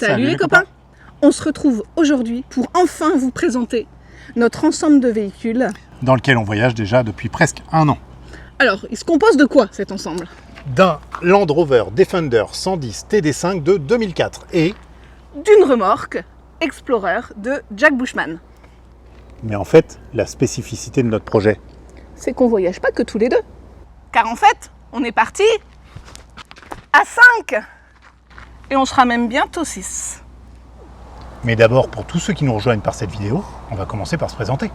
Salut les copains. On se retrouve aujourd'hui pour enfin vous présenter notre ensemble de véhicules dans lequel on voyage déjà depuis presque un an. Alors, il se compose de quoi cet ensemble? D'un Land Rover Defender 110 TD5 de 2004 et d'une remorque Explorer de Jack Bushman. Mais en fait, la spécificité de notre projet, c'est qu'on voyage pas que tous les deux. Car en fait, on est parti à 5 et on sera même bientôt 6. Mais d'abord, pour tous ceux qui nous rejoignent par cette vidéo, on va commencer par se présenter.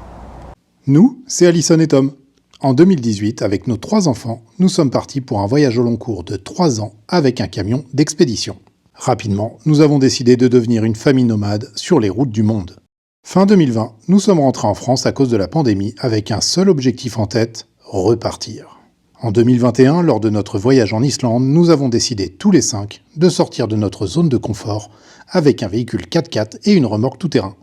Nous, c'est Alison et Tom. En 2018, avec nos 3 enfants, nous sommes partis pour un voyage au long cours de 3 ans avec un camion d'expédition. Rapidement, nous avons décidé de devenir une famille nomade sur les routes du monde. Fin 2020, nous sommes rentrés en France à cause de la pandémie avec un seul objectif en tête, repartir. En 2021, lors de notre voyage en Islande, nous avons décidé tous les 5 de sortir de notre zone de confort avec un véhicule 4x4 et une remorque tout-terrain.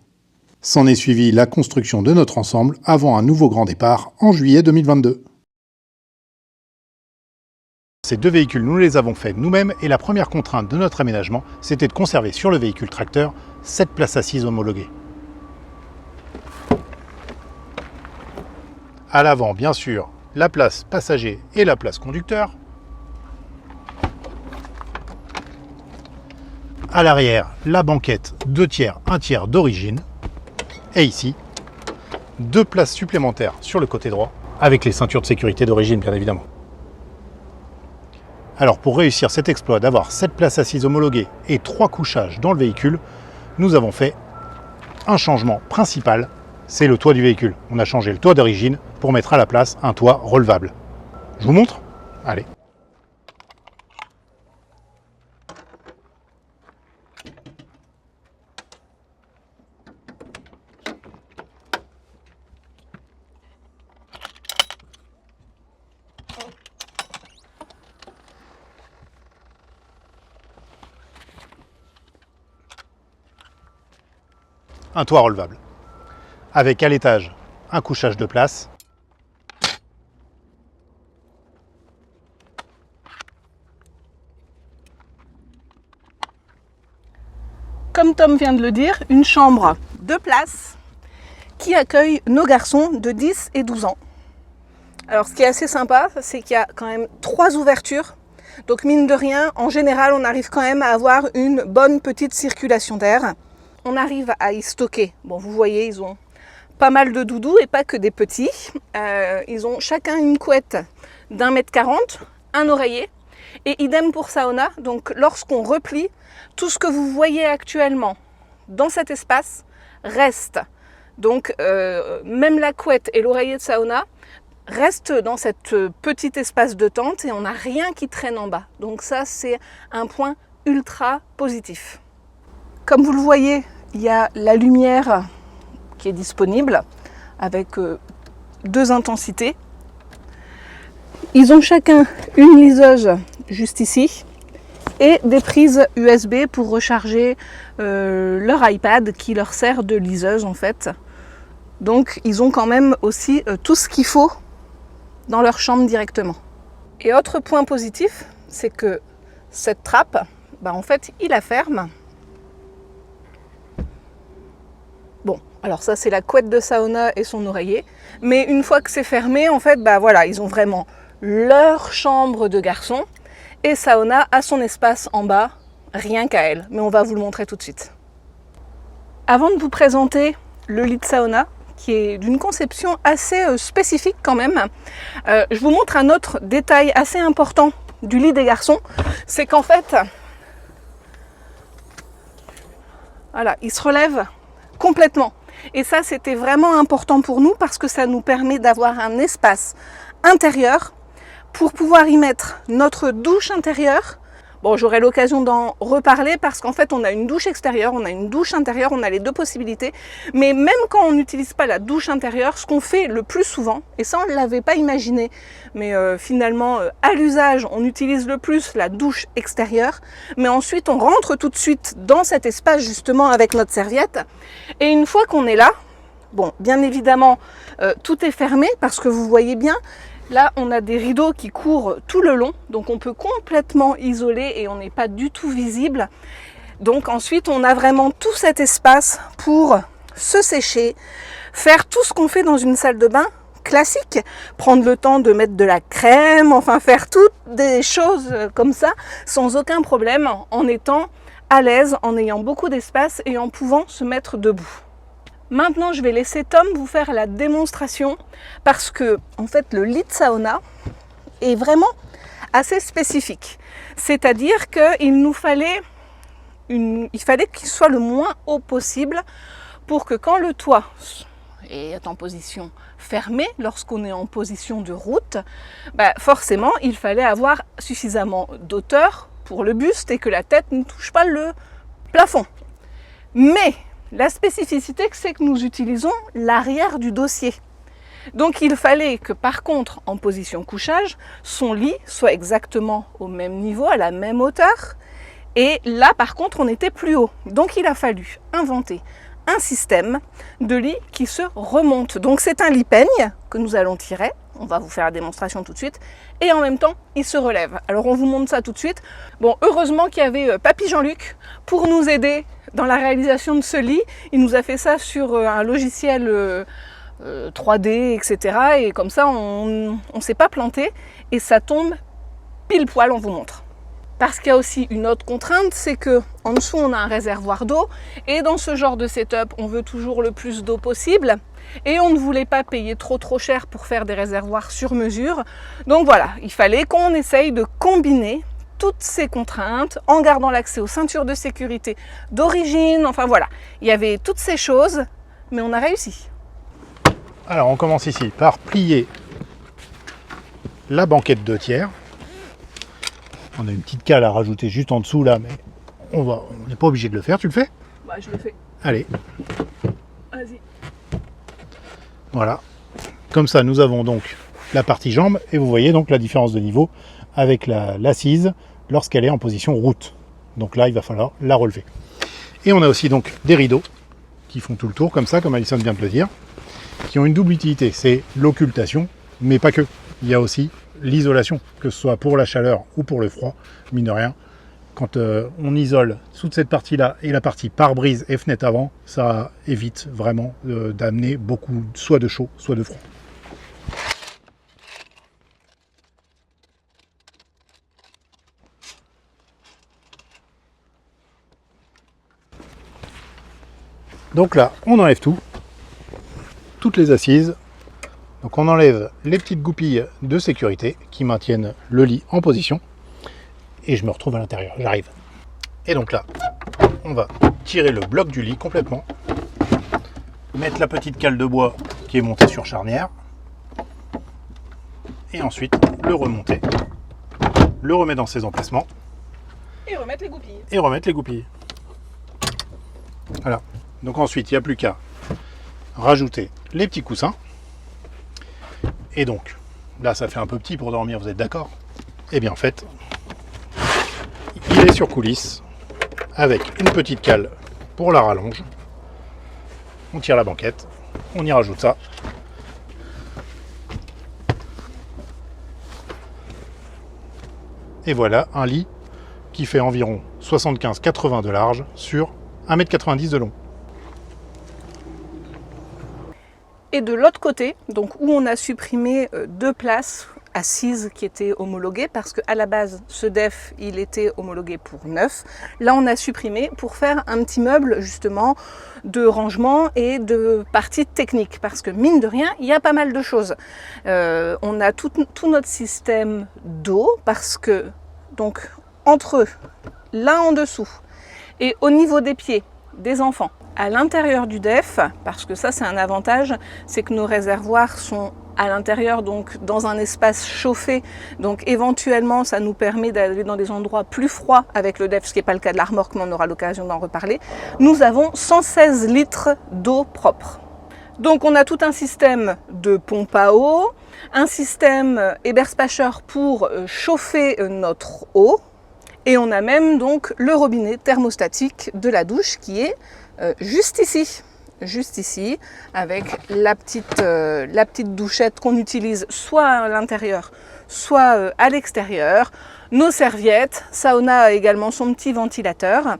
S'en est suivi la construction de notre ensemble avant un nouveau grand départ en juillet 2022. Ces 2 véhicules, nous les avons faits nous-mêmes et la première contrainte de notre aménagement, c'était de conserver sur le véhicule tracteur 7 places assises homologuées. À l'avant, bien sûr, la place passager et la place conducteur. À l'arrière, la banquette 2 tiers, 1 tiers d'origine. Et ici, 2 places supplémentaires sur le côté droit, avec les ceintures de sécurité d'origine, bien évidemment. Alors, pour réussir cet exploit d'avoir 7 places assises homologuées et 3 couchages dans le véhicule, nous avons fait un changement principal, c'est le toit du véhicule. On a changé le toit d'origine pour mettre à la place un toit relevable. Je vous montre ? Allez. Un toit relevable, avec à l'étage un couchage de place, comme Tom vient de le dire, une chambre de place qui accueille nos garçons de 10 et 12 ans. Alors ce qui est assez sympa, c'est qu'il y a quand même 3 ouvertures. Donc mine de rien, en général, on arrive quand même à avoir une bonne petite circulation d'air. On arrive à y stocker. Bon, vous voyez, ils ont pas mal de doudous et pas que des petits. Ils ont chacun une couette d'1,40 m, un oreiller et idem pour sauna. Donc lorsqu'on replie, tout ce que vous voyez actuellement dans cet espace reste. Donc même la couette et l'oreiller de sauna restent dans cette petit espace de tente et on n'a rien qui traîne en bas. Donc ça, c'est un point ultra positif. Comme vous le voyez, il y a la lumière qui est disponible avec 2 intensités. Ils ont chacun une liseuse juste ici et des prises USB pour recharger leur iPad qui leur sert de liseuse en fait. Donc ils ont quand même aussi tout ce qu'il faut dans leur chambre directement. Et autre point positif, c'est que cette trappe, en fait, il la ferme. Bon, alors ça c'est la couette de sauna et son oreiller, mais une fois que c'est fermé, en fait, voilà, ils ont vraiment leur chambre de garçon et sauna a son espace en bas, rien qu'à elle, mais on va vous le montrer tout de suite. Avant de vous présenter le lit de sauna, qui est d'une conception assez spécifique quand même, je vous montre un autre détail assez important du lit des garçons, c'est qu'en fait, voilà, il se relève complètement. Et ça, c'était vraiment important pour nous parce que ça nous permet d'avoir un espace intérieur pour pouvoir y mettre notre douche intérieure. Bon, j'aurai l'occasion d'en reparler parce qu'en fait, on a une douche extérieure, on a une douche intérieure, on a les 2 possibilités. Mais même quand on n'utilise pas la douche intérieure, ce qu'on fait le plus souvent, et ça, on ne l'avait pas imaginé, mais finalement, à l'usage, on utilise le plus la douche extérieure. Mais ensuite, on rentre tout de suite dans cet espace, justement, avec notre serviette. Et une fois qu'on est là, bon, bien évidemment, tout est fermé parce que vous voyez bien, là, on a des rideaux qui courent tout le long, donc on peut complètement isoler et on n'est pas du tout visible. Donc ensuite, on a vraiment tout cet espace pour se sécher, faire tout ce qu'on fait dans une salle de bain classique, prendre le temps de mettre de la crème, enfin faire toutes des choses comme ça, sans aucun problème, en étant à l'aise, en ayant beaucoup d'espace et en pouvant se mettre debout. Maintenant, je vais laisser Tom vous faire la démonstration parce que, en fait, le lit de sauna est vraiment assez spécifique. C'est-à-dire qu'il nous fallait qu'il soit le moins haut possible pour que quand le toit est en position fermée, lorsqu'on est en position de route, forcément, il fallait avoir suffisamment d'auteur pour le buste et que la tête ne touche pas le plafond. Mais la spécificité, c'est que nous utilisons l'arrière du dossier. Donc il fallait que par contre, en position couchage, son lit soit exactement au même niveau, à la même hauteur. Et là, par contre, on était plus haut. Donc il a fallu inventer un système de lit qui se remonte. Donc c'est un lit peigne que nous allons tirer. On va vous faire la démonstration tout de suite. Et en même temps, il se relève. Alors on vous montre ça tout de suite. Bon, heureusement qu'il y avait Papy Jean-Luc pour nous aider dans la réalisation de ce lit. Il nous a fait ça sur un logiciel 3D, etc. Et comme ça, on ne s'est pas planté. Et ça tombe pile poil, on vous montre. Parce qu'il y a aussi une autre contrainte, c'est que en dessous on a un réservoir d'eau et dans ce genre de setup, on veut toujours le plus d'eau possible et on ne voulait pas payer trop cher pour faire des réservoirs sur mesure. Donc voilà, il fallait qu'on essaye de combiner toutes ces contraintes en gardant l'accès aux ceintures de sécurité d'origine. Enfin voilà, il y avait toutes ces choses, mais on a réussi. Alors on commence ici par plier la banquette 2/3. On a une petite cale à rajouter juste en dessous là, mais on n'est pas obligé de le faire. Tu le fais? Je le fais. Allez. Vas-y. Voilà. Comme ça, nous avons donc la partie jambe et vous voyez donc la différence de niveau avec l'assise lorsqu'elle est en position route. Donc là, il va falloir la relever. Et on a aussi donc des rideaux qui font tout le tour comme ça, comme Alison vient de le dire, qui ont une double utilité. C'est l'occultation, mais pas que. Il y a aussi l'isolation, que ce soit pour la chaleur ou pour le froid, mine de rien. Quand on isole toute cette partie-là et la partie pare-brise et fenêtre avant, ça évite vraiment d'amener beaucoup soit de chaud, soit de froid. Donc là, on enlève tout, toutes les assises. Donc on enlève les petites goupilles de sécurité qui maintiennent le lit en position. Et je me retrouve à l'intérieur, j'arrive. Et donc là, on va tirer le bloc du lit complètement. Mettre la petite cale de bois qui est montée sur charnière. Et ensuite le remonter. Le remettre dans ses emplacements. Et remettre les goupilles. Et remettre les goupilles. Voilà. Donc ensuite, il n'y a plus qu'à rajouter les petits coussins. Et donc, là, ça fait un peu petit pour dormir, vous êtes d'accord? Eh bien, en fait, il est sur coulisse, avec une petite cale pour la rallonge. On tire la banquette, on y rajoute ça. Et voilà un lit qui fait environ 75-80 de large sur 1,90 m de long. Et de l'autre côté, donc où on a supprimé 2 places assises qui étaient homologuées, parce qu'à la base, ce DEF, il était homologué pour 9. Là, on a supprimé pour faire un petit meuble, justement, de rangement et de partie technique, parce que, mine de rien, il y a pas mal de choses. On a tout notre système d'eau, parce que, donc, entre eux, là en dessous, et au niveau des pieds des enfants, à l'intérieur du DEF, parce que ça c'est un avantage, c'est que nos réservoirs sont à l'intérieur, donc dans un espace chauffé, donc éventuellement ça nous permet d'aller dans des endroits plus froids avec le DEF, ce qui n'est pas le cas de la remorque, mais on aura l'occasion d'en reparler. Nous avons 116 litres d'eau propre. Donc on a tout un système de pompe à eau, un système Eberspacher pour chauffer notre eau, et on a même donc le robinet thermostatique de la douche qui est juste ici, avec la petite douchette qu'on utilise soit à l'intérieur, soit à l'extérieur. nos serviettes. Saona a également son petit ventilateur.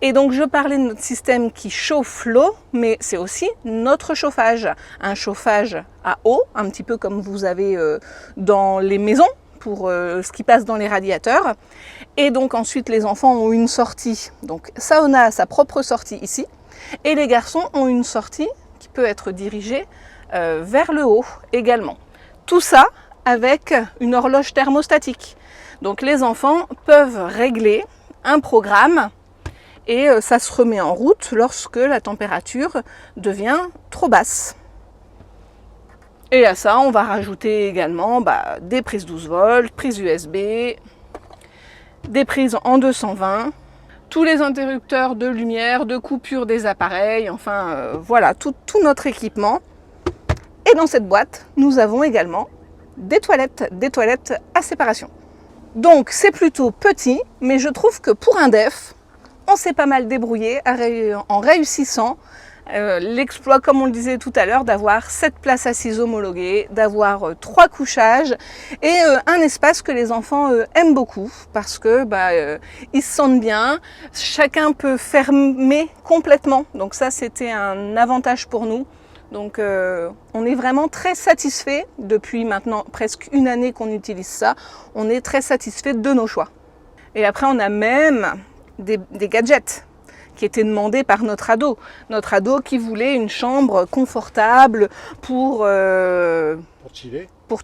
Et donc je parlais de notre système qui chauffe l'eau, mais c'est aussi notre chauffage. Un chauffage à eau, un petit peu comme vous avez dans les maisons, pour ce qui passe dans les radiateurs. Et donc ensuite les enfants ont une sortie. Donc Saona a sa propre sortie ici. Et les garçons ont une sortie qui peut être dirigée vers le haut également. Tout ça avec une horloge thermostatique. Donc les enfants peuvent régler un programme et ça se remet en route lorsque la température devient trop basse. Et à ça, on va rajouter également des prises 12 volts, prises USB, des prises en 220, tous les interrupteurs de lumière, de coupure des appareils, enfin voilà, tout notre équipement. Et dans cette boîte, nous avons également des toilettes à séparation. Donc c'est plutôt petit, mais je trouve que pour un DEF, on s'est pas mal débrouillé en réussissant l'exploit, comme on le disait tout à l'heure, d'avoir 7 places assises homologuées, d'avoir 3 couchages et un espace que les enfants aiment beaucoup parce que ils se sentent bien, chacun peut fermer complètement, donc ça c'était un avantage pour nous. Donc on est vraiment très satisfait depuis maintenant presque une année qu'on utilise ça, on est très satisfait de nos choix. Et après on a même des gadgets qui étaient demandés par notre ado qui voulait une chambre confortable pour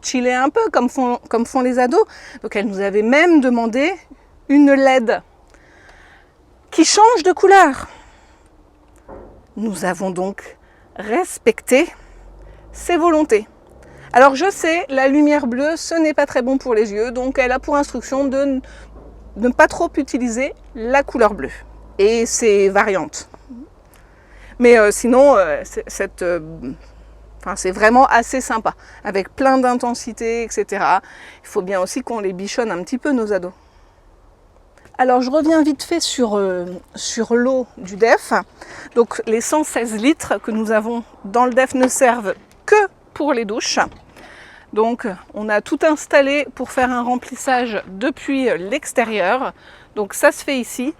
chiller un peu comme font les ados. Donc elle nous avait même demandé une LED qui change de couleur. Nous avons donc respecté ses volontés. Alors je sais, la lumière bleue, ce n'est pas très bon pour les yeux, donc elle a pour instruction de ne pas trop utiliser la couleur bleue et ses variantes. Mais sinon, c'est vraiment assez sympa, avec plein d'intensité, etc. Il faut bien aussi qu'on les bichonne un petit peu, nos ados. Alors je reviens vite fait sur l'eau du DEF. Donc les 116 litres que nous avons dans le DEF ne servent que pour les douches. Donc on a tout installé pour faire un remplissage depuis l'extérieur. Donc ça se fait ici.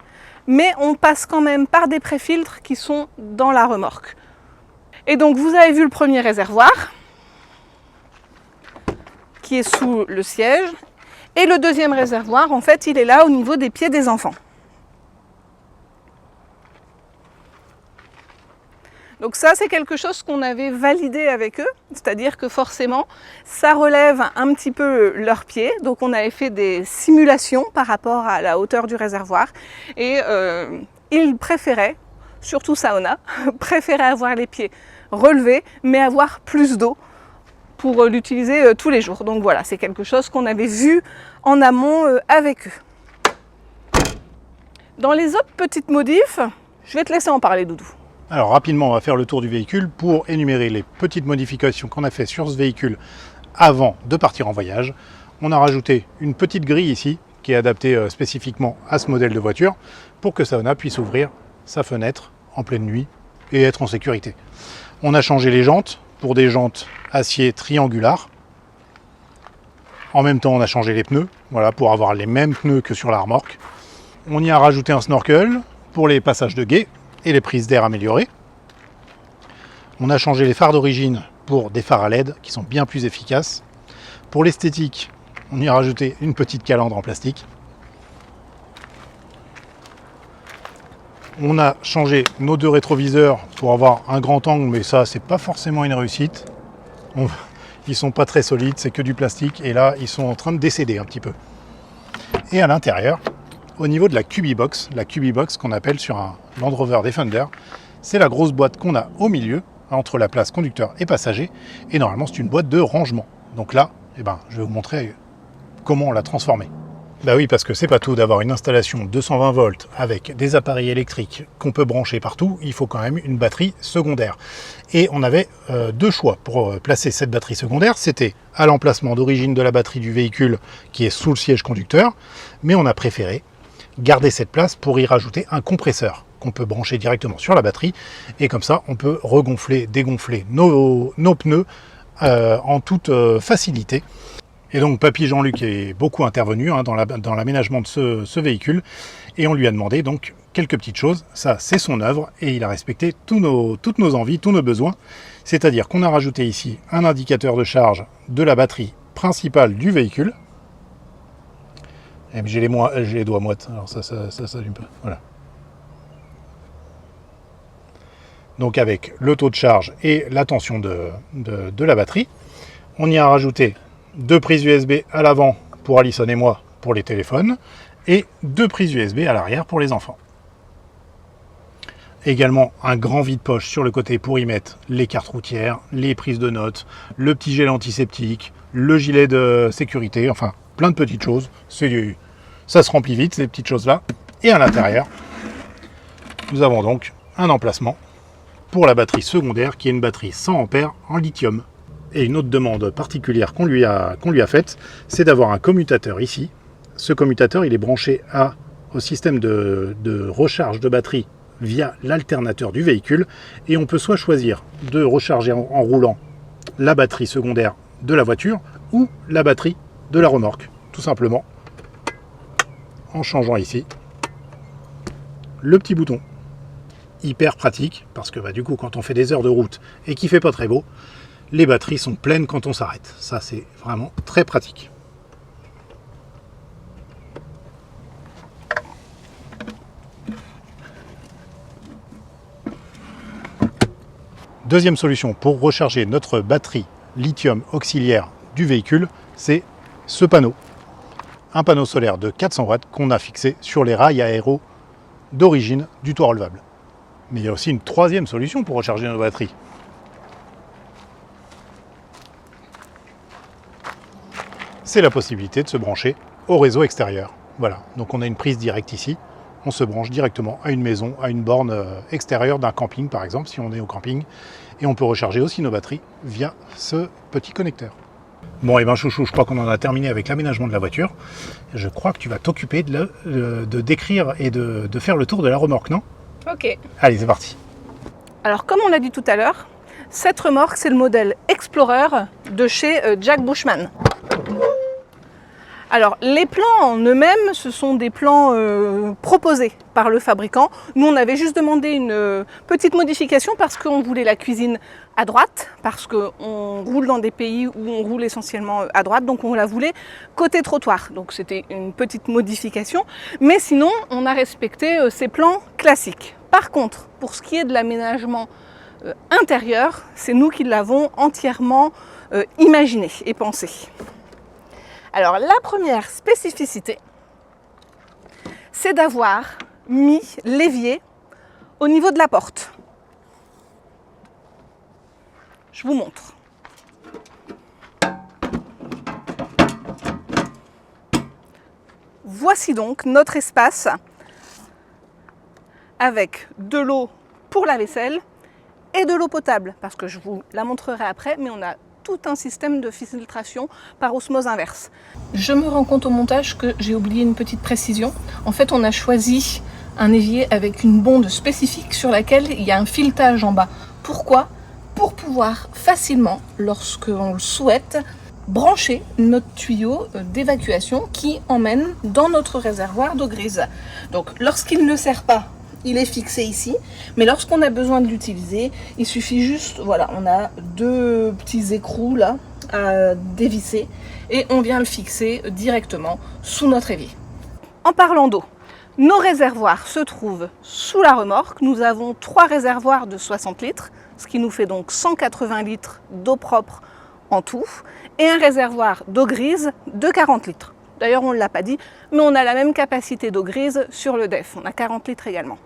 Mais on passe quand même par des pré-filtres qui sont dans la remorque. Et donc vous avez vu le premier réservoir qui est sous le siège. Et le deuxième réservoir, en fait, il est là au niveau des pieds des enfants. Donc ça, c'est quelque chose qu'on avait validé avec eux, c'est-à-dire que forcément, ça relève un petit peu leurs pieds. Donc on avait fait des simulations par rapport à la hauteur du réservoir. Et ils préféraient, surtout Saona, préféraient avoir les pieds relevés, mais avoir plus d'eau pour l'utiliser tous les jours. Donc voilà, c'est quelque chose qu'on avait vu en amont avec eux. Dans les autres petites modifs, je vais te laisser en parler, Doudou. Alors rapidement, on va faire le tour du véhicule pour énumérer les petites modifications qu'on a fait sur ce véhicule avant de partir en voyage. On a rajouté une petite grille ici, qui est adaptée spécifiquement à ce modèle de voiture, pour que Saona puisse ouvrir sa fenêtre en pleine nuit et être en sécurité. On a changé les jantes pour des jantes acier triangulaires. En même temps, on a changé les pneus, voilà, pour avoir les mêmes pneus que sur la remorque. On y a rajouté un snorkel pour les passages de guet et les prises d'air améliorées. On a changé les phares d'origine pour des phares à LED qui sont bien plus efficaces. Pour l'esthétique, on y a rajouté une petite calandre en plastique. On a changé nos deux rétroviseurs pour avoir un grand angle, mais ça, c'est pas forcément une réussite. Ils sont pas très solides, c'est que du plastique, et là, ils sont en train de décéder un petit peu. Et à l'intérieur, au niveau de la Cubibox qu'on appelle sur un Land Rover Defender, c'est la grosse boîte qu'on a au milieu, entre la place conducteur et passager, et normalement, c'est une boîte de rangement. Donc là, je vais vous montrer comment on l'a transformée. Bah oui, parce que c'est pas tout d'avoir une installation 220 volts avec des appareils électriques qu'on peut brancher partout, il faut quand même une batterie secondaire. Et on avait deux choix pour placer cette batterie secondaire, c'était à l'emplacement d'origine de la batterie du véhicule qui est sous le siège conducteur, mais on a préféré garder cette place pour y rajouter un compresseur qu'on peut brancher directement sur la batterie, et comme ça on peut regonfler, dégonfler nos pneus en toute facilité. Et donc Papy Jean-Luc est beaucoup intervenu dans l'aménagement de ce véhicule, et on lui a demandé donc quelques petites choses. Ça, c'est son œuvre, et il a respecté toutes nos envies, tous nos besoins. C'est-à-dire qu'on a rajouté ici un indicateur de charge de la batterie principale du véhicule. Et j'ai les doigts moites, alors ça s'allume pas. Voilà. Donc avec le taux de charge et la tension de la batterie. On y a rajouté 2 prises USB à l'avant pour Alison et moi pour les téléphones, et 2 prises USB à l'arrière pour les enfants. Également un grand vide-poche sur le côté pour y mettre les cartes routières, les prises de notes, le petit gel antiseptique, le gilet de sécurité, enfin plein de petites choses. Ça se remplit vite ces petites choses-là. Et à l'intérieur, nous avons donc un emplacement pour la batterie secondaire qui est une batterie 100 ampères en lithium. Et une autre demande particulière qu'on lui a faite, c'est d'avoir un commutateur ici. Ce commutateur, il est branché au système de recharge de batterie via l'alternateur du véhicule, et on peut soit choisir de recharger en roulant la batterie secondaire de la voiture ou la batterie de la remorque, tout simplement en changeant ici le petit bouton. Hyper pratique, parce que du coup quand on fait des heures de route et qu'il fait pas très beau, les batteries sont pleines quand on s'arrête. Ça, c'est vraiment très pratique. Deuxième solution pour recharger notre batterie lithium auxiliaire du véhicule, c'est ce panneau. Un panneau solaire de 400 watts qu'on a fixé sur les rails aéros d'origine du toit relevable. Mais il y a aussi une troisième solution pour recharger nos batteries. C'est la possibilité de se brancher au réseau extérieur. Voilà, donc on a une prise directe ici. On se branche directement à une maison, à une borne extérieure d'un camping par exemple, si on est au camping. Et on peut recharger aussi nos batteries via ce petit connecteur. Bon, et ben chouchou, je crois qu'on en a terminé avec l'aménagement de la voiture. Je crois que tu vas t'occuper de décrire et de faire le tour de la remorque, non? Ok. Allez, c'est parti. Alors comme on l'a dit tout à l'heure, cette remorque c'est le modèle Explorer de chez Jack Bushman. Alors les plans en eux-mêmes, ce sont des plans proposés par le fabricant. Nous on avait juste demandé une petite modification parce qu'on voulait la cuisine à droite, parce qu'on roule dans des pays où on roule essentiellement à droite, donc on la voulait côté trottoir. Donc c'était une petite modification, mais sinon on a respecté ces plans classiques. Par contre, pour ce qui est de l'aménagement intérieur, c'est nous qui l'avons entièrement imaginé et pensé. Alors la première spécificité, c'est d'avoir mis l'évier au niveau de la porte. Je vous montre. Voici donc notre espace avec de l'eau pour la vaisselle et de l'eau potable, parce que je vous la montrerai après, mais on a tout un système de filtration par osmose inverse. Je me rends compte au montage que j'ai oublié une petite précision. En fait, on a choisi un évier avec une bonde spécifique sur laquelle il y a un filetage en bas. Pourquoi ? Pour pouvoir facilement, lorsqu'on le souhaite, brancher notre tuyau d'évacuation qui emmène dans notre réservoir d'eau grise. Donc, lorsqu'il ne sert pas, il est fixé ici, mais lorsqu'on a besoin de l'utiliser, il suffit juste, voilà, on a 2 petits écrous là à dévisser et on vient le fixer directement sous notre évier. En parlant d'eau, nos réservoirs se trouvent sous la remorque. Nous avons 3 réservoirs de 60 litres, ce qui nous fait donc 180 litres d'eau propre en tout, et un réservoir d'eau grise de 40 litres. D'ailleurs, on ne l'a pas dit, mais on a la même capacité d'eau grise sur le DEF, on a 40 litres également.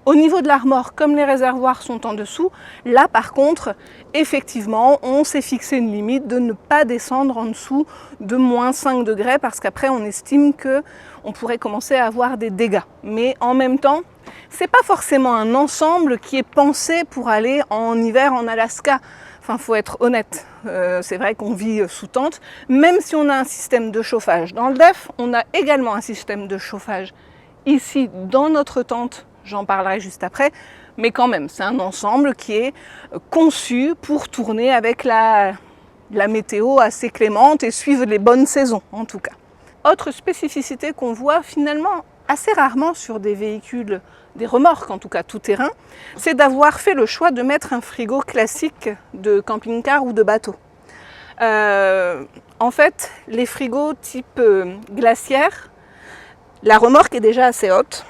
Au niveau de la remorque, comme les réservoirs sont en dessous, là par contre, effectivement, on s'est fixé une limite de ne pas descendre en dessous de moins 5 degrés parce qu'après on estime qu'on pourrait commencer à avoir des dégâts. Mais en même temps, c'est pas forcément un ensemble qui est pensé pour aller en hiver en Alaska. Enfin, faut être honnête, c'est vrai qu'on vit sous tente. Même si on a un système de chauffage dans le DEF, on a également un système de chauffage ici dans notre tente. J'en parlerai juste après, mais quand même, c'est un ensemble qui est conçu pour tourner avec la la météo assez clémente et suivent les bonnes saisons en tout cas. Autre spécificité qu'on voit finalement assez rarement sur des véhicules, des remorques en tout cas tout terrain, c'est d'avoir fait le choix de mettre un frigo classique de camping-car ou de bateau. En fait, les frigos type glaciaire, la remorque est déjà assez haute.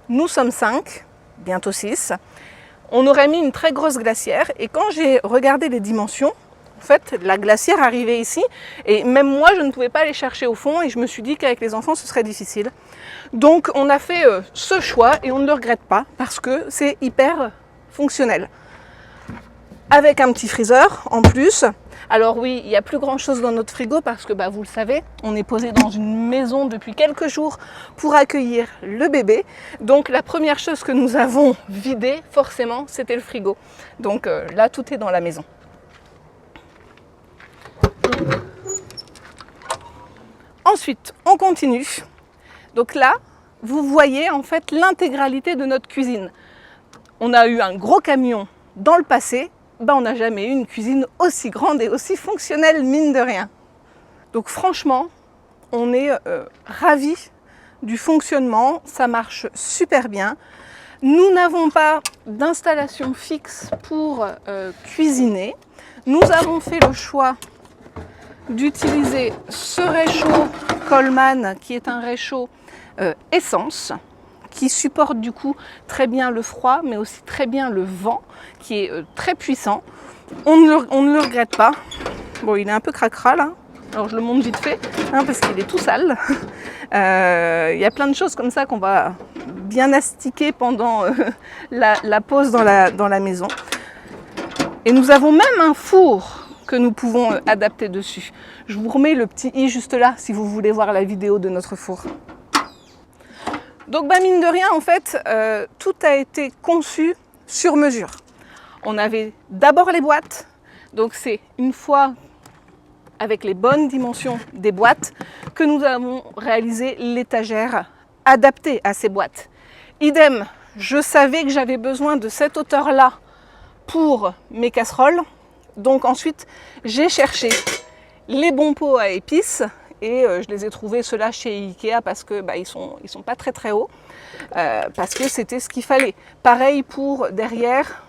Nous sommes 5, bientôt 6. On aurait mis une très grosse glacière et quand j'ai regardé les dimensions, en fait, la glacière arrivait ici et même moi, je ne pouvais pas aller chercher au fond et je me suis dit qu'avec les enfants, ce serait difficile. Donc, on a fait ce choix et on ne le regrette pas parce que c'est hyper fonctionnel. Avec un petit freezer en plus. Alors oui, il n'y a plus grand chose dans notre frigo parce que vous le savez, on est posé dans une maison depuis quelques jours pour accueillir le bébé. Donc la première chose que nous avons vidée, forcément, c'était le frigo. Donc là, tout est dans la maison. Ensuite, on continue. Donc là, vous voyez en fait l'intégralité de notre cuisine. On a eu un gros camion dans le passé. On n'a jamais eu une cuisine aussi grande et aussi fonctionnelle, mine de rien. Donc franchement, on est ravis du fonctionnement, ça marche super bien. Nous n'avons pas d'installation fixe pour cuisiner. Nous avons fait le choix d'utiliser ce réchaud Coleman, qui est un réchaud essence, qui supporte du coup très bien le froid, mais aussi très bien le vent, qui est très puissant. On ne le regrette pas. Bon, il est un peu cracra là, alors je le monte vite fait, parce qu'il est tout sale. Il y a plein de choses comme ça qu'on va bien astiquer pendant la pause dans la maison. Et nous avons même un four que nous pouvons adapter dessus. Je vous remets le petit i juste là, si vous voulez voir la vidéo de notre four. Donc mine de rien, en fait, tout a été conçu sur mesure. On avait d'abord les boîtes, donc c'est une fois avec les bonnes dimensions des boîtes que nous avons réalisé l'étagère adaptée à ces boîtes. Idem, je savais que j'avais besoin de cette hauteur-là pour mes casseroles, donc ensuite j'ai cherché les bons pots à épices. Et je les ai trouvés ceux-là chez Ikea parce que ils sont pas très hauts, parce que c'était ce qu'il fallait. Pareil pour derrière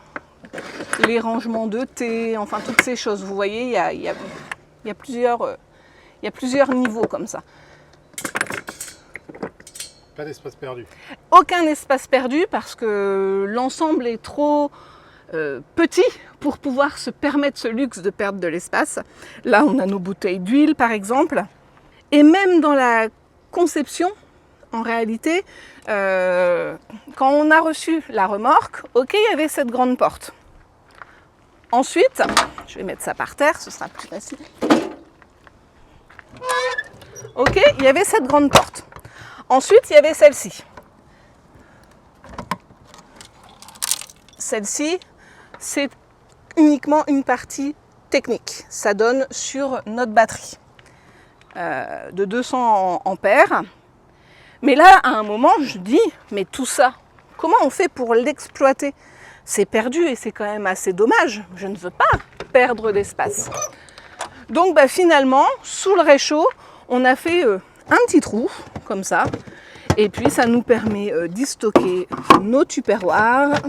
les rangements de thé, enfin toutes ces choses. Vous voyez, il y a plusieurs niveaux comme ça. Pas d'espace perdu. Aucun espace perdu parce que l'ensemble est trop petit pour pouvoir se permettre ce luxe de perdre de l'espace. Là, on a nos bouteilles d'huile par exemple. Et même dans la conception, en réalité, quand on a reçu la remorque, ok, il y avait cette grande porte. Ensuite, je vais mettre ça par terre, ce sera plus facile. Ok, il y avait cette grande porte. Ensuite, il y avait celle-ci. Celle-ci, c'est uniquement une partie technique. Ça donne sur notre batterie. De 200 ampères. Mais là, à un moment, je dis, mais tout ça, comment on fait pour l'exploiter? C'est perdu et c'est quand même assez dommage. Je ne veux pas perdre d'espace. Donc finalement, sous le réchaud, on a fait un petit trou, comme ça. Et puis ça nous permet d'y stocker nos tupperwares.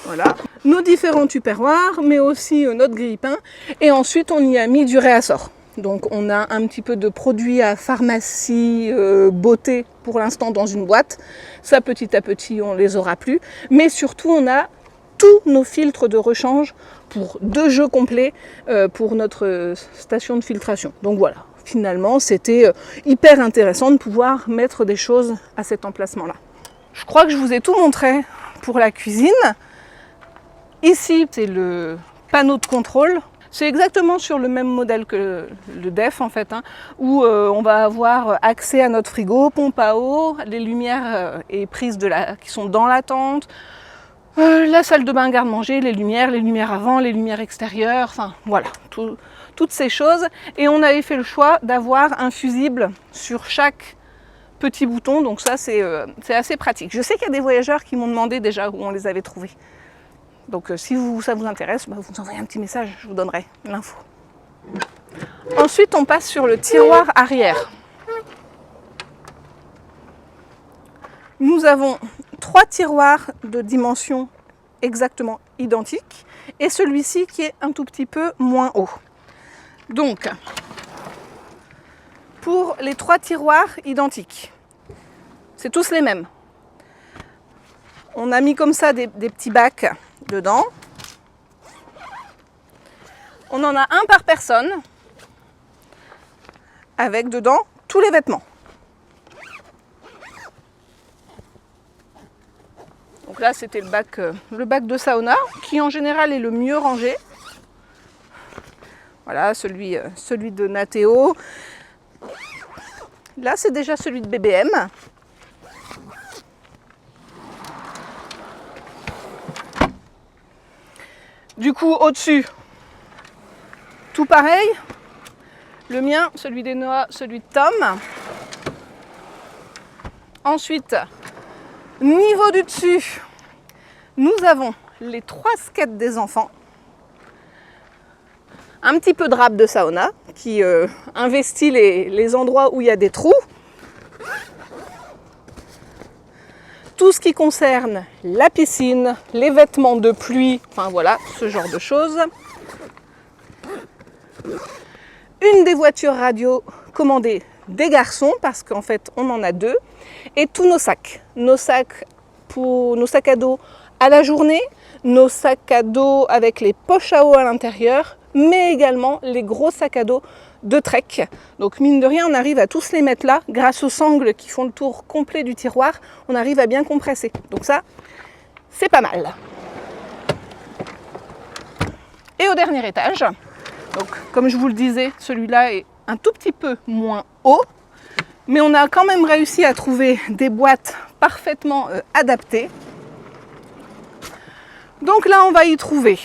Voilà, nos différents tupperwares, mais aussi notre grille-pain. Et ensuite, on y a mis du réassort. Donc, on a un petit peu de produits à pharmacie, beauté pour l'instant dans une boîte. Ça, petit à petit, on les aura plus. Mais surtout, on a tous nos filtres de rechange pour 2 jeux complets pour notre station de filtration. Donc voilà, finalement, c'était hyper intéressant de pouvoir mettre des choses à cet emplacement-là. Je crois que je vous ai tout montré pour la cuisine. Ici, c'est le panneau de contrôle. C'est exactement sur le même modèle que le DEF en fait, où on va avoir accès à notre frigo, pompe à eau, les lumières et prises qui sont dans la tente, la salle de bain garde-manger, les lumières avant, les lumières extérieures, enfin voilà, toutes ces choses. Et on avait fait le choix d'avoir un fusible sur chaque petits boutons, donc ça c'est assez pratique. Je sais qu'il y a des voyageurs qui m'ont demandé déjà où on les avait trouvés. Donc si ça vous intéresse, bah, vous envoyez un petit message, je vous donnerai l'info. Ensuite, on passe sur le tiroir arrière. Nous avons 3 tiroirs de dimension exactement identiques et celui-ci qui est un tout petit peu moins haut. Donc, pour les 3 tiroirs identiques, c'est tous les mêmes. On a mis comme ça des petits bacs dedans. On en a un par personne, avec dedans tous les vêtements. Donc là, c'était le bac de sauna, qui en général est le mieux rangé. Voilà, celui de Nathéo. Là, c'est déjà celui de BBM. Du coup, au-dessus, tout pareil. Le mien, celui d'Enoa, celui de Tom. Ensuite, niveau du dessus, nous avons les 3 skates des enfants. Un petit peu de râpe de sauna qui investit les endroits où il y a des trous. Tout ce qui concerne la piscine, les vêtements de pluie, enfin voilà, ce genre de choses. Une des voitures radio commandées des garçons, parce qu'en fait on en a 2, et tous nos sacs à dos à la journée, nos sacs à dos avec les poches à eau à l'intérieur, mais également les gros sacs à dos de trek. Donc mine de rien, on arrive à tous les mettre là, grâce aux sangles qui font le tour complet du tiroir, on arrive à bien compresser. Donc ça, c'est pas mal. Et au dernier étage, donc comme je vous le disais, celui-là est un tout petit peu moins haut, mais on a quand même réussi à trouver des boîtes parfaitement adaptées. Donc là, on va y trouver,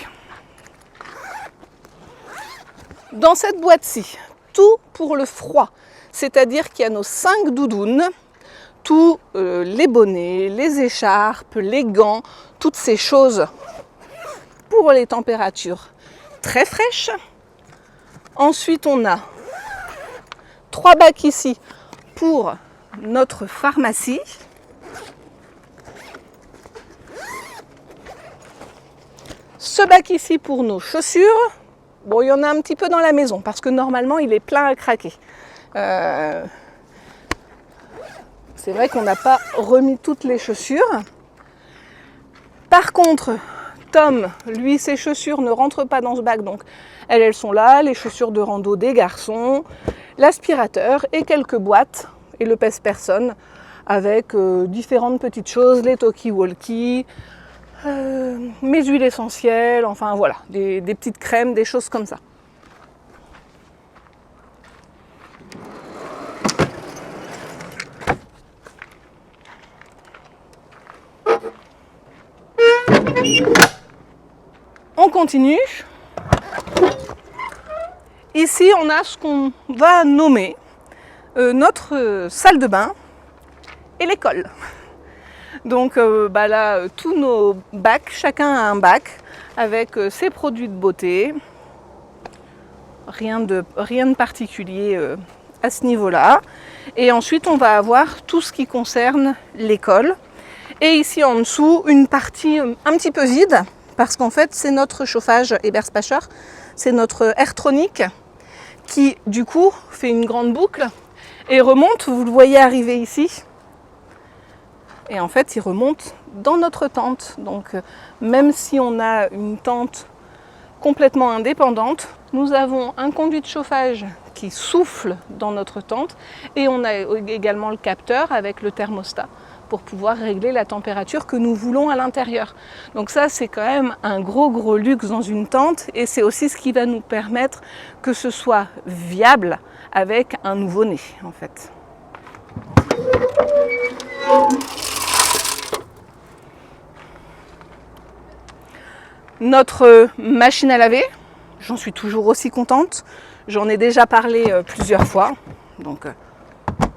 dans cette boîte-ci, tout pour le froid. C'est-à-dire qu'il y a nos 5 doudounes, tous les bonnets, les écharpes, les gants, toutes ces choses pour les températures très fraîches. Ensuite, on a 3 bacs ici pour notre pharmacie. Ce bac ici pour nos chaussures. Bon, il y en a un petit peu dans la maison parce que normalement, il est plein à craquer. C'est vrai qu'on n'a pas remis toutes les chaussures. Par contre, Tom, lui, ses chaussures ne rentrent pas dans ce bac, donc elles sont là, les chaussures de rando des garçons, l'aspirateur et quelques boîtes et le pèse-personne avec différentes petites choses, les talkie-walkie, mes huiles essentielles, enfin voilà, des petites crèmes, des choses comme ça. On continue. Ici, on a ce qu'on va nommer notre salle de bain et l'école. Donc là, tous nos bacs, chacun a un bac avec ses produits de beauté. Rien de particulier à ce niveau-là. Et ensuite, on va avoir tout ce qui concerne l'école. Et ici en dessous, une partie un petit peu vide, parce qu'en fait, c'est notre chauffage Eberspacher, c'est notre Airtronic qui, du coup, fait une grande boucle et remonte, vous le voyez arriver ici. Et en fait, il remonte dans notre tente. Donc, même si on a une tente complètement indépendante, nous avons un conduit de chauffage qui souffle dans notre tente et on a également le capteur avec le thermostat pour pouvoir régler la température que nous voulons à l'intérieur. Donc ça, c'est quand même un gros luxe dans une tente et c'est aussi ce qui va nous permettre que ce soit viable avec un nouveau-né, en fait. Notre machine à laver, j'en suis toujours aussi contente. J'en ai déjà parlé plusieurs fois. Donc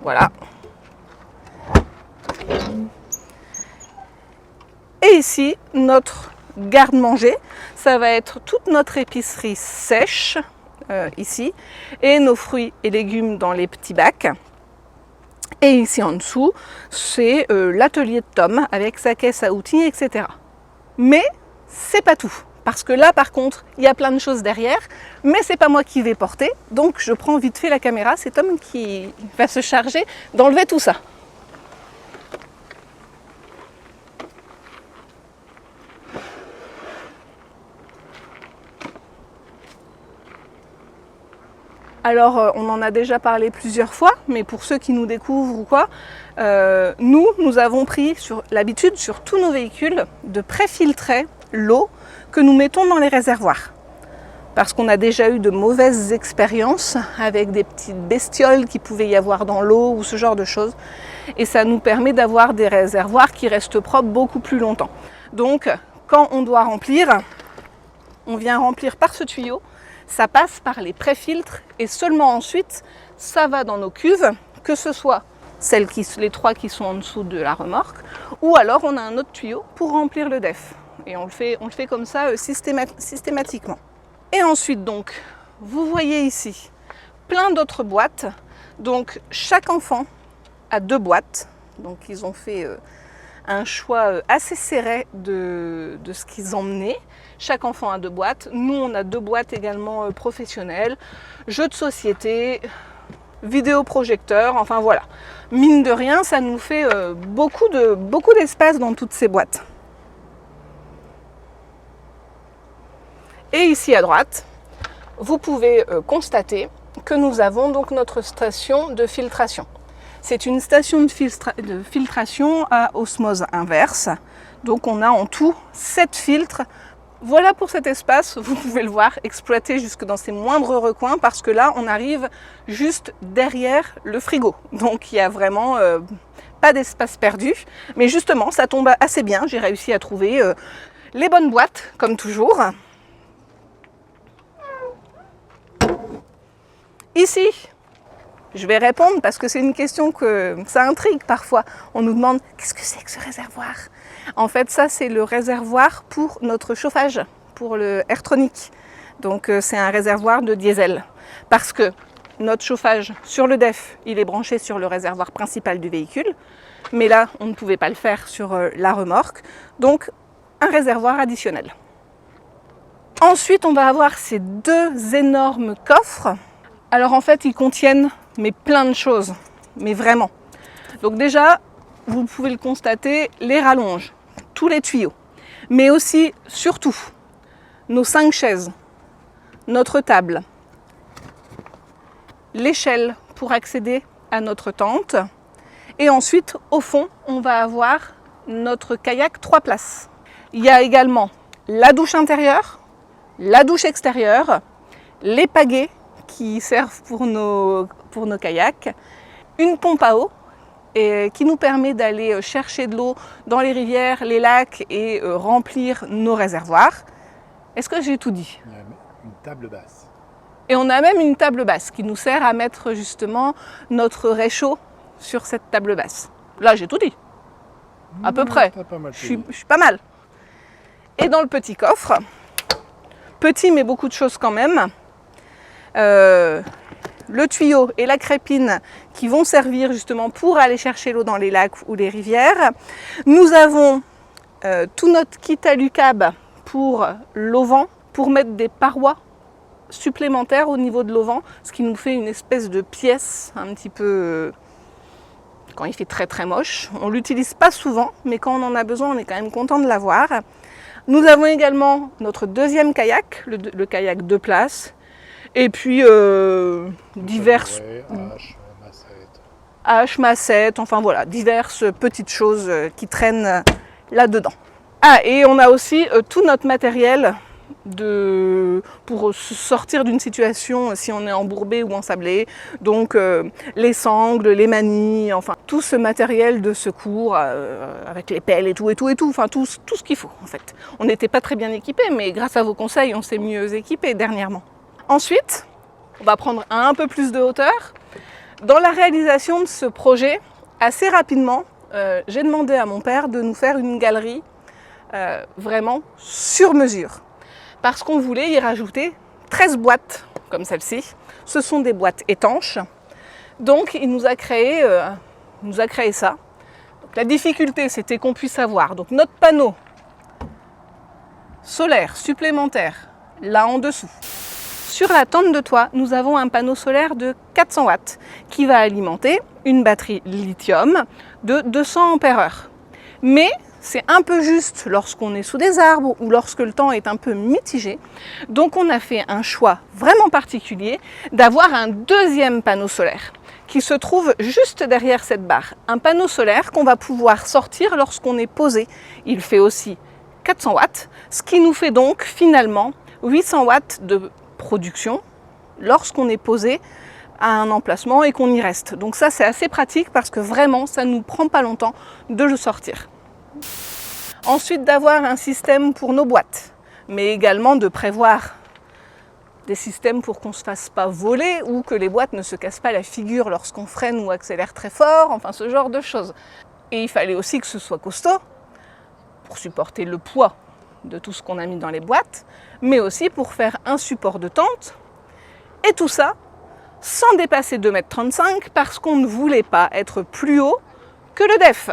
voilà. ici, notre garde-manger, ça va être toute notre épicerie sèche, ici, et nos fruits et légumes dans les petits bacs. Et ici en dessous, c'est l'atelier de Tom avec sa caisse à outils, etc. Mais c'est pas tout. Parce que là, par contre, il y a plein de choses derrière, mais c'est pas moi qui vais porter. Donc je prends vite fait la caméra, c'est Tom qui va se charger d'enlever tout ça. Alors, on en a déjà parlé plusieurs fois, mais pour ceux qui nous découvrent ou quoi, nous avons pris l'habitude sur tous nos véhicules de préfiltrer l'eau que nous mettons dans les réservoirs. Parce qu'on a déjà eu de mauvaises expériences avec des petites bestioles qui pouvaient y avoir dans l'eau ou ce genre de choses. Et ça nous permet d'avoir des réservoirs qui restent propres beaucoup plus longtemps. Donc, quand on doit remplir, on vient remplir par ce tuyau. Ça passe par les préfiltres et seulement ensuite, ça va dans nos cuves, que ce soit les 3 qui sont en dessous de la remorque, ou alors on a un autre tuyau pour remplir le DEF. Et on le fait comme ça systématiquement. Et ensuite, donc, vous voyez ici plein d'autres boîtes. Donc, chaque enfant a 2 boîtes. Donc, ils ont fait un choix assez serré de ce qu'ils emmenaient. Chaque enfant a 2 boîtes. Nous, on a 2 boîtes également professionnelles. Jeux de société, vidéoprojecteurs, enfin voilà. Mine de rien, ça nous fait beaucoup d'espace dans toutes ces boîtes. Et ici à droite, vous pouvez constater que nous avons donc notre station de filtration. C'est une station de filtration à osmose inverse. Donc on a en tout 7 filtres. Voilà pour cet espace, vous pouvez le voir, exploité jusque dans ses moindres recoins parce que là on arrive juste derrière le frigo. Donc il n'y a vraiment pas d'espace perdu. Mais justement ça tombe assez bien, j'ai réussi à trouver les bonnes boîtes comme toujours. Ici, je vais répondre parce que c'est une question que ça intrigue parfois. On nous demande qu'est-ce que c'est que ce réservoir ? En fait, ça c'est le réservoir pour notre chauffage, pour le Airtronic. Donc c'est un réservoir de diesel. Parce que notre chauffage sur le DEF, il est branché sur le réservoir principal du véhicule. Mais là, on ne pouvait pas le faire sur la remorque. Donc un réservoir additionnel. Ensuite, on va avoir ces 2 énormes coffres. Alors en fait, ils contiennent plein de choses, mais vraiment. Donc déjà, vous pouvez le constater, les rallonges, tous les tuyaux, mais aussi, surtout, nos 5 chaises, notre table, l'échelle pour accéder à notre tente, et ensuite, au fond, on va avoir notre kayak 3 places. Il y a également la douche intérieure, la douche extérieure, les pagaies qui servent pour nos kayaks, une pompe à eau et qui nous permet d'aller chercher de l'eau dans les rivières, les lacs et remplir nos réservoirs. Est-ce que j'ai tout dit ? Il y a une table basse. Et on a même une table basse qui nous sert à mettre justement notre réchaud sur cette table basse. Là, j'ai tout dit. À peu près. Je suis pas mal. Et dans le petit coffre, petit mais beaucoup de choses quand même, le tuyau et la crépine qui vont servir justement pour aller chercher l'eau dans les lacs ou les rivières. Nous avons tout notre kit alucab pour l'auvent, pour mettre des parois supplémentaires au niveau de l'auvent, ce qui nous fait une espèce de pièce un petit peu quand il fait très très moche. On ne l'utilise pas souvent, mais quand on en a besoin, on est quand même content de l'avoir. Nous avons également notre 2e kayak, le kayak 2 places. Et puis diverses haches, massettes, enfin voilà, diverses petites choses qui traînent là-dedans. Ah, et on a aussi tout notre matériel pour se sortir d'une situation si on est embourbé ou ensablé. Donc les sangles, les manilles, enfin tout ce matériel de secours avec les pelles et tout, enfin tout ce qu'il faut en fait. On n'était pas très bien équipés, mais grâce à vos conseils, on s'est mieux équipés dernièrement. Ensuite, on va prendre un peu plus de hauteur. Dans la réalisation de ce projet, assez rapidement, j'ai demandé à mon père de nous faire une galerie vraiment sur mesure. Parce qu'on voulait y rajouter 13 boîtes comme celle-ci. Ce sont des boîtes étanches. Donc il nous a créé ça. Donc, la difficulté, c'était qu'on puisse avoir donc, notre panneau solaire supplémentaire là en dessous. Sur la tente de toit, nous avons un panneau solaire de 400 watts qui va alimenter une batterie lithium de 200 ampères-heure. Mais c'est un peu juste lorsqu'on est sous des arbres ou lorsque le temps est un peu mitigé. Donc on a fait un choix vraiment particulier d'avoir un deuxième panneau solaire qui se trouve juste derrière cette barre. Un panneau solaire qu'on va pouvoir sortir lorsqu'on est posé. Il fait aussi 400 watts, ce qui nous fait donc finalement 800 watts de production lorsqu'on est posé à un emplacement et qu'on y reste. Donc ça c'est assez pratique parce que vraiment ça ne nous prend pas longtemps de le sortir. Ensuite d'avoir un système pour nos boîtes, mais également de prévoir des systèmes pour qu'on ne se fasse pas voler ou que les boîtes ne se cassent pas la figure lorsqu'on freine ou accélère très fort, enfin ce genre de choses. Et il fallait aussi que ce soit costaud pour supporter le poids de tout ce qu'on a mis dans les boîtes, mais aussi pour faire un support de tente. Et tout ça sans dépasser 2,35 m parce qu'on ne voulait pas être plus haut que le DEF.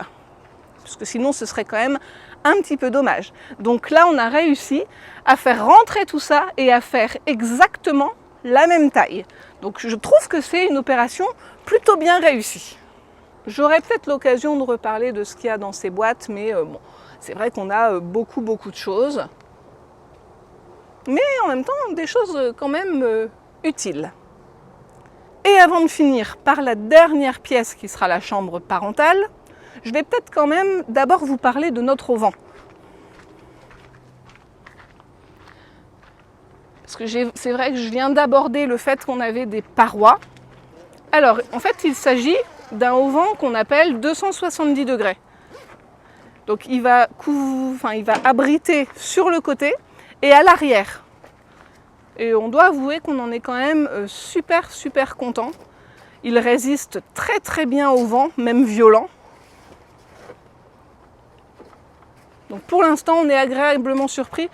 Parce que sinon ce serait quand même un petit peu dommage. Donc là on a réussi à faire rentrer tout ça et à faire exactement la même taille. Donc je trouve que c'est une opération plutôt bien réussie. J'aurai peut-être l'occasion de reparler de ce qu'il y a dans ces boîtes, mais bon, c'est vrai qu'on a beaucoup de choses. Mais en même temps des choses quand même utiles. Et avant de finir par la dernière pièce qui sera la chambre parentale, je vais peut-être quand même d'abord vous parler de notre auvent. Parce que c'est vrai que je viens d'aborder le fait qu'on avait des parois. Alors, en fait, il s'agit d'un auvent qu'on appelle 270 degrés. Donc, il va abriter sur le côté et à l'arrière. Et on doit avouer qu'on en est quand même super content. Il résiste très bien au vent, même violent. Donc pour l'instant, on est agréablement surpris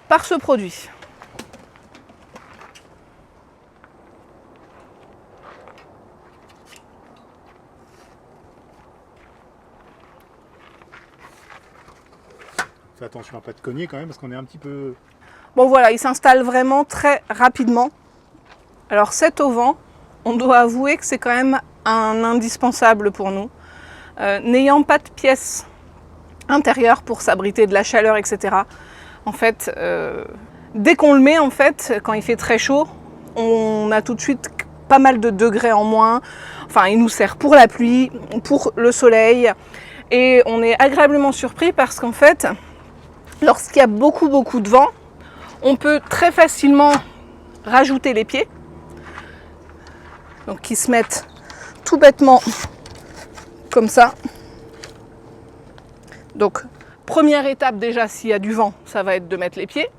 par ce produit. Fais attention à pas te cogner quand même parce qu'on est un petit peu... Bon voilà, il s'installe vraiment très rapidement. Alors cet auvent, on doit avouer que c'est quand même un indispensable pour nous. N'ayant pas de pièces intérieures pour s'abriter de la chaleur, etc. En fait, dès qu'on le met, en fait, quand il fait très chaud, on a tout de suite pas mal de degrés en moins. Enfin, il nous sert pour la pluie, pour le soleil. Et on est agréablement surpris parce qu'en fait, lorsqu'il y a beaucoup de vent, on peut très facilement rajouter les pieds. Donc, qui se mettent tout bêtement comme ça. Donc, première étape déjà, s'il y a du vent, ça va être de mettre les pieds.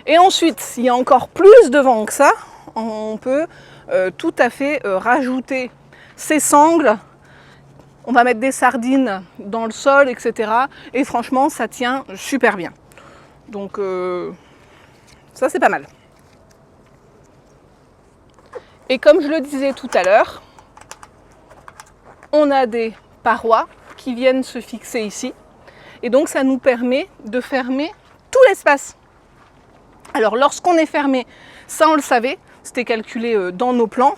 Et ensuite, s'il y a encore plus de vent que ça, on peut tout à fait rajouter ces sangles. On va mettre des sardines dans le sol, etc. Et franchement, ça tient super bien. Donc, ça, c'est pas mal. Et comme je le disais tout à l'heure, on a des parois qui viennent se fixer ici. Et donc, ça nous permet de fermer tout l'espace. Alors, lorsqu'on est fermé, ça, on le savait, c'était calculé dans nos plans.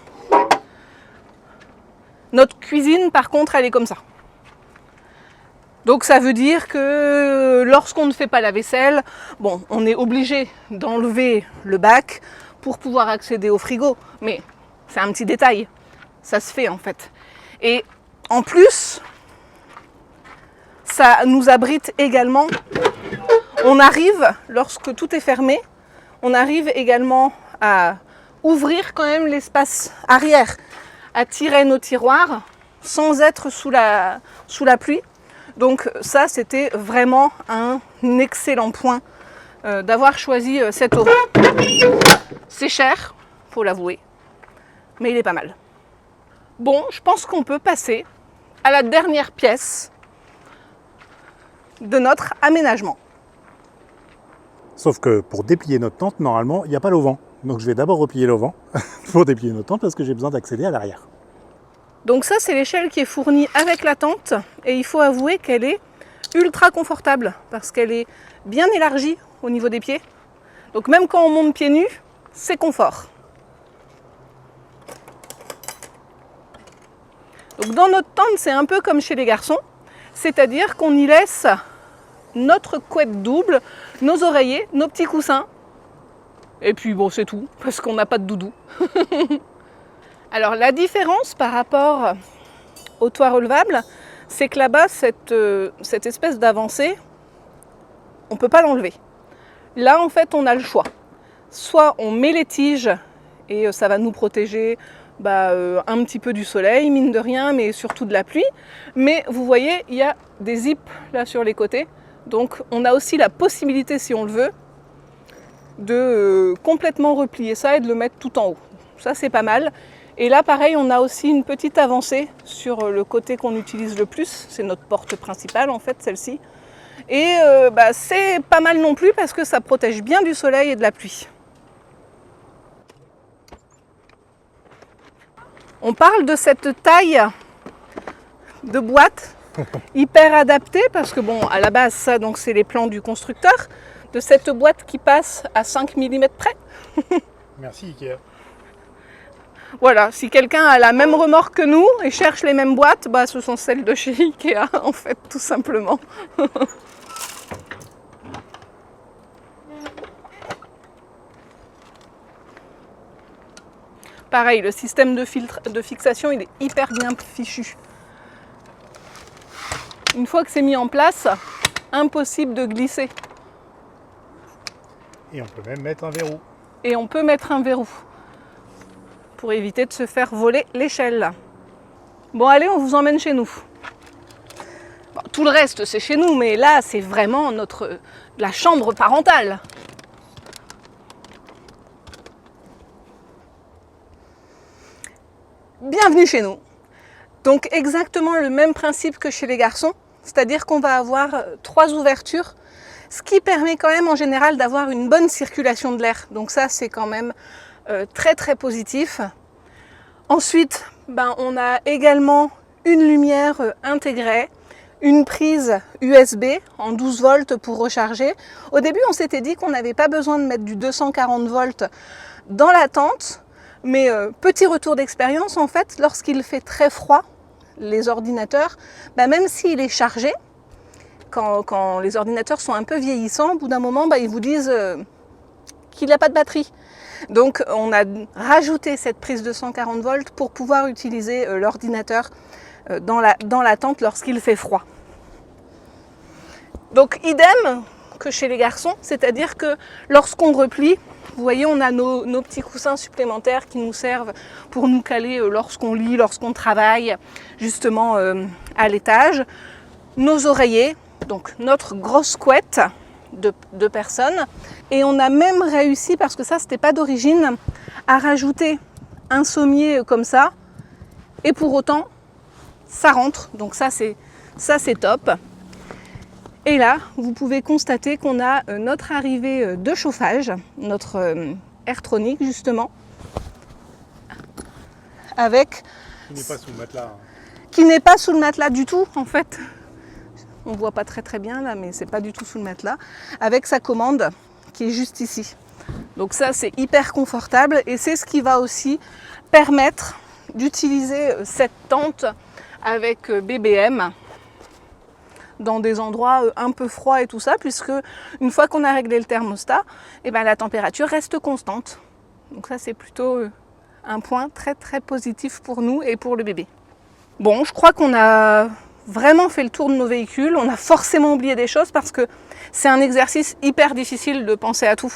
Notre cuisine, par contre, elle est comme ça. Donc, ça veut dire que lorsqu'on ne fait pas la vaisselle, bon, on est obligé d'enlever le bac pour pouvoir accéder au frigo. Mais c'est un petit détail. Ça se fait, en fait. Et en plus, ça nous abrite également. On arrive, lorsque tout est fermé, on arrive également à ouvrir quand même l'espace arrière, à tirer nos tiroirs sans être sous la pluie. Donc ça, c'était vraiment un excellent point d'avoir choisi cet auvent. C'est cher, faut l'avouer, mais il est pas mal. Bon, je pense qu'on peut passer à la dernière pièce de notre aménagement. Sauf que pour déplier notre tente, normalement, il n'y a pas l'auvent. Donc je vais d'abord replier l'auvent pour déplier notre tente parce que j'ai besoin d'accéder à l'arrière. Donc ça, c'est l'échelle qui est fournie avec la tente et il faut avouer qu'elle est ultra confortable parce qu'elle est bien élargie au niveau des pieds. Donc même quand on monte pieds nus, c'est confort. Donc dans notre tente, c'est un peu comme chez les garçons, c'est-à-dire qu'on y laisse notre couette double, nos oreillers, nos petits coussins. Et puis bon, c'est tout, parce qu'on n'a pas de doudou. Alors la différence par rapport au toit relevable, c'est que là-bas, cette espèce d'avancée, on ne peut pas l'enlever. Là, en fait, on a le choix. Soit on met les tiges et ça va nous protéger un petit peu du soleil, mine de rien, mais surtout de la pluie. Mais vous voyez, il y a des zips là sur les côtés. Donc on a aussi la possibilité, si on le veut, de complètement replier ça et de le mettre tout en haut. Ça, c'est pas mal. Et là, pareil, on a aussi une petite avancée sur le côté qu'on utilise le plus. C'est notre porte principale, en fait, celle-ci. Et c'est pas mal non plus parce que ça protège bien du soleil et de la pluie. On parle de cette taille de boîte hyper adaptée parce que, bon, à la base, ça, donc, c'est les plans du constructeur, de cette boîte qui passe à 5 mm près. Merci Ikea. Voilà, si quelqu'un a la même remorque que nous et cherche les mêmes boîtes, ce sont celles de chez Ikea, en fait, tout simplement. Pareil, le système de fixation, il est hyper bien fichu. Une fois que c'est mis en place, impossible de glisser. Et on peut même mettre un verrou. Et on peut mettre un verrou pour éviter de se faire voler l'échelle. Bon, allez, on vous emmène chez nous. Bon, tout le reste, c'est chez nous, mais là, c'est vraiment la chambre parentale. Bienvenue chez nous. Donc exactement le même principe que chez les garçons, c'est-à-dire qu'on va avoir 3 ouvertures, ce qui permet quand même en général d'avoir une bonne circulation de l'air. Donc ça, c'est quand même très très positif. Ensuite, on a également une lumière intégrée, une prise USB en 12 volts pour recharger. Au début, on s'était dit qu'on n'avait pas besoin de mettre du 240 volts dans la tente, mais petit retour d'expérience, en fait, lorsqu'il fait très froid, les ordinateurs, même s'il est chargé, quand les ordinateurs sont un peu vieillissants, au bout d'un moment, ils vous disent qu'il n'a pas de batterie. Donc on a rajouté cette prise de 140 volts pour pouvoir utiliser l'ordinateur dans la tente lorsqu'il fait froid. Donc idem que chez les garçons, c'est-à-dire que lorsqu'on replie, vous voyez, on a nos petits coussins supplémentaires qui nous servent pour nous caler lorsqu'on lit, lorsqu'on travaille, justement à l'étage. Nos oreillers, donc notre grosse couette de personnes. Et on a même réussi, parce que ça, c'était pas d'origine, à rajouter un sommier comme ça. Et pour autant, ça rentre. Donc ça, c'est top. Et là, vous pouvez constater qu'on a notre arrivée de chauffage, notre Airtronic justement, avec... Qui n'est pas sous le matelas. Qui n'est pas sous le matelas du tout, en fait. On ne voit pas très bien là, mais c'est pas du tout sous le matelas. Avec sa commande qui est juste ici. Donc ça, c'est hyper confortable et c'est ce qui va aussi permettre d'utiliser cette tente avec BBM dans des endroits un peu froids et tout ça, puisque une fois qu'on a réglé le thermostat, la température reste constante. Donc ça, c'est plutôt un point très très positif pour nous et pour le bébé. Bon, je crois qu'on a vraiment fait le tour de nos véhicules. On a forcément oublié des choses parce que c'est un exercice hyper difficile de penser à tout.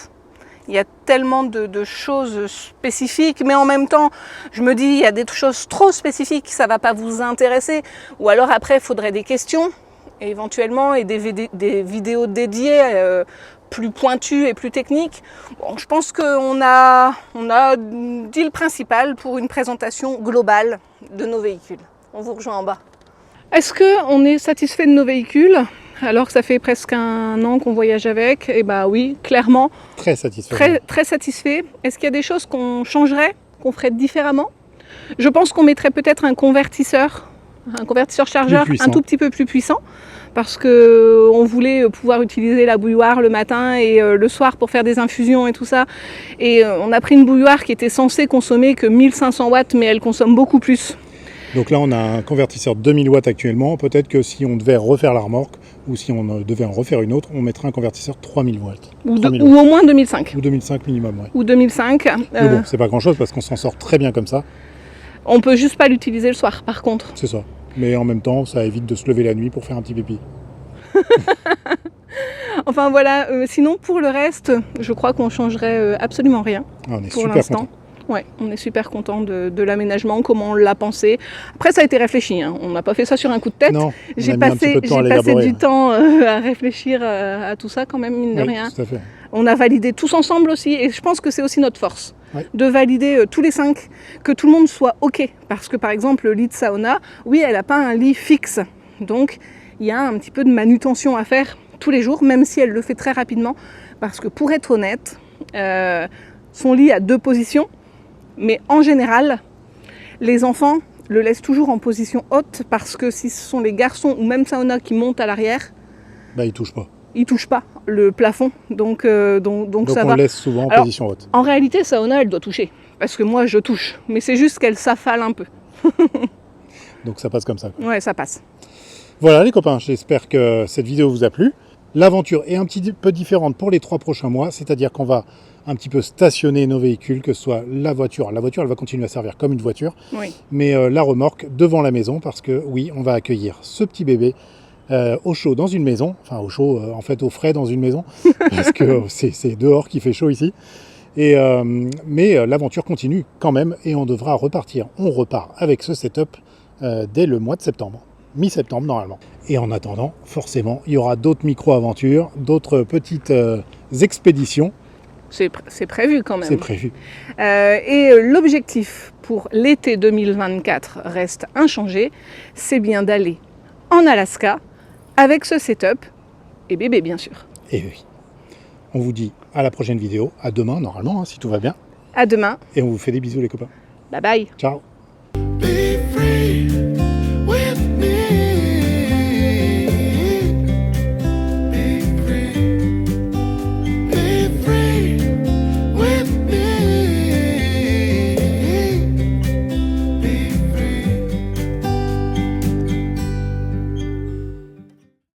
Il y a tellement de choses spécifiques, mais en même temps, je me dis, il y a des choses trop spécifiques, ça ne va pas vous intéresser. Ou alors après, il faudrait des questions, éventuellement, et des vidéos dédiées, plus pointues et plus techniques. Bon, je pense qu'on a dit le principal pour une présentation globale de nos véhicules. On vous rejoint en bas. Est-ce qu'on est satisfait de nos véhicules? alors que ça fait presque un an qu'on voyage avec. Et bah oui, clairement, Très satisfait. très satisfait. Est-ce qu'il y a des choses qu'on changerait, qu'on ferait différemment? Je pense qu'on mettrait peut-être un convertisseur chargeur un tout petit peu plus puissant, parce qu'on voulait pouvoir utiliser la bouilloire le matin et le soir pour faire des infusions et tout ça. Et on a pris une bouilloire qui était censée consommer que 1500 watts, mais elle consomme beaucoup plus. Donc là, on a un convertisseur 2000 watts actuellement. Peut-être que si on devait refaire la remorque, ou si on devait en refaire une autre, on mettrait un convertisseur 3000 watts. Ou au moins 2005. Ou 2005 minimum, ouais. Ou 2005. Mais bon, c'est pas grand-chose parce qu'on s'en sort très bien comme ça. On peut juste pas l'utiliser le soir, par contre. C'est ça. Mais en même temps, ça évite de se lever la nuit pour faire un petit pipi. Enfin voilà, sinon pour le reste, je crois qu'on changerait absolument rien. Ah, on est pour super l'instant. content. Ouais, on est super content de l'aménagement, comment on l'a pensé. Après, ça a été réfléchi, hein. On n'a pas fait ça sur un coup de tête. Non, J'ai passé du temps à réfléchir à tout ça quand même, mine de rien. Tout à fait. On a validé tous ensemble aussi, et je pense que c'est aussi notre force, ouais. de valider tous les 5, que tout le monde soit OK. Parce que par exemple, le lit de sauna, oui, elle n'a pas un lit fixe. Donc, il y a un petit peu de manutention à faire tous les jours, même si elle le fait très rapidement. Parce que pour être honnête, son lit a 2 positions. Mais en général, les enfants le laissent toujours en position haute parce que si ce sont les garçons ou même sauna qui montent à l'arrière, bah, ils touchent pas. Ils touchent pas le plafond, donc ça va. On laisse souvent en position haute. En réalité, sauna, elle doit toucher, parce que moi je touche, mais c'est juste qu'elle s'affale un peu. Donc ça passe comme ça, quoi. Ouais, ça passe. Voilà les copains, j'espère que cette vidéo vous a plu. L'aventure est un petit peu différente pour les 3 prochains mois, c'est-à-dire qu'on va un petit peu stationner nos véhicules, que ce soit la voiture. La voiture, elle va continuer à servir comme une voiture, oui. Mais la remorque devant la maison, parce que oui, on va accueillir ce petit bébé au chaud dans une maison, enfin au chaud, en fait au frais dans une maison, parce que c'est dehors qu'il fait chaud ici. Mais l'aventure continue quand même, et on devra repartir. On repart avec ce setup dès le mois de septembre. Mi-septembre normalement. Et en attendant, forcément, il y aura d'autres micro-aventures, d'autres petites expéditions. C'est prévu quand même. C'est prévu. Et l'objectif pour l'été 2024 reste inchangé, c'est bien d'aller en Alaska avec ce setup et bébé bien sûr. Et oui. On vous dit à la prochaine vidéo, à demain normalement, hein, si tout va bien. À demain. Et on vous fait des bisous les copains. Bye bye. Ciao.